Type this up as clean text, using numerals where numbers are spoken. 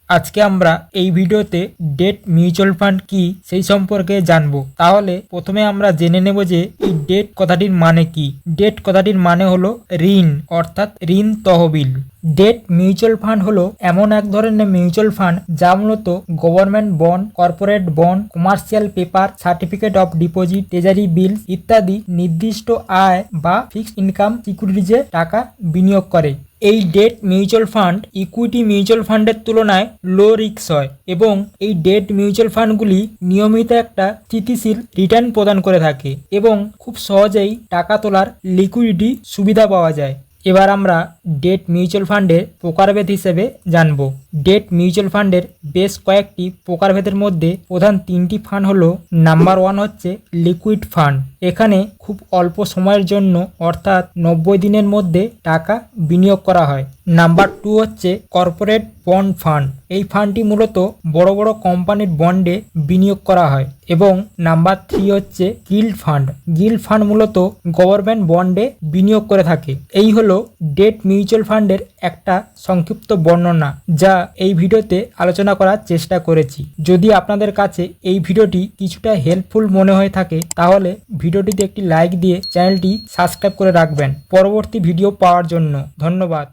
আজকে আমরা এই ভিডিওতে ডেট মিউচুয়াল ফান্ড কি সেই সম্পর্কে জানবো। তাহলে প্রথমে আমরা জেনে নেব যে এই ডেট কথাটির মানে কি। ডেট কথাটির মানে হলো ঋণ, অর্থাৎ ঋণ তহবিল। ডেট মিউচুয়াল ফান্ড হলো এমন এক ধরনের মিউচুয়াল ফান্ড যা মূলত government bond, corporate bond, commercial paper, certificate of deposit, treasury bill ইত্যাদি নির্দিষ্ট আয় বা ফিক্সড ইনকাম সিকিউরিটিজে টাকা বিনিয়োগ করে। এই date mutual fund equity mutual ফান্ডের তুলনায় লো রিস্ক হয় এবং এই ডেট মিউচুয়াল ফান্ডগুলি নিয়মিত একটা স্থিতিশীল রিটার্ন প্রদান করে থাকে এবং খুব সহজেই টাকা তোলার লিকুইডিটি সুবিধা পাওয়া যায়। এবার আমরা ডেট মিউচুয়াল ফান্ডের প্রকারভেদ হিসেবে জানব। ডেট মিউচুয়াল ফান্ডের বেশ কয়েকটি প্রকারভেদের মধ্যে প্রধান তিনটি ফান্ড হলো, নাম্বার 1 হচ্ছে লিকুইড ফান্ড। এখানে খুব অল্প সময়ের জন্য অর্থাৎ 90 দিনের মধ্যে টাকা বিনিয়োগ করা হয়। নাম্বার 2 হচ্ছে কর্পোরেট বন্ড ফান্ড। এই ফান্ডটি মূলত বড় বড় কোম্পানির বন্ডে বিনিয়োগ করা হয়। এবং নাম্বার 3 হচ্ছে গিল্ড ফান্ড। গিল্ড ফান্ড মূলত গভর্নমেন্ট বন্ডে বিনিয়োগ করে থাকে। এই হলো ডেট মিউচুয়াল ফান্ডের একটা সংক্ষিপ্ত বর্ণনা যা এই ভিডিওতে আলোচনা করার চেষ্টা করেছি। যদি আপনাদের কাছে এই ভিডিওটি কিছুটা হেল্পফুল মনে হয়ে থাকে তাহলে ভিডিওটিতে একটি লাইক দিয়ে চ্যানেলটি সাবস্ক্রাইব করে রাখবেন পরবর্তী ভিডিও পাওয়ার জন্য। ধন্যবাদ।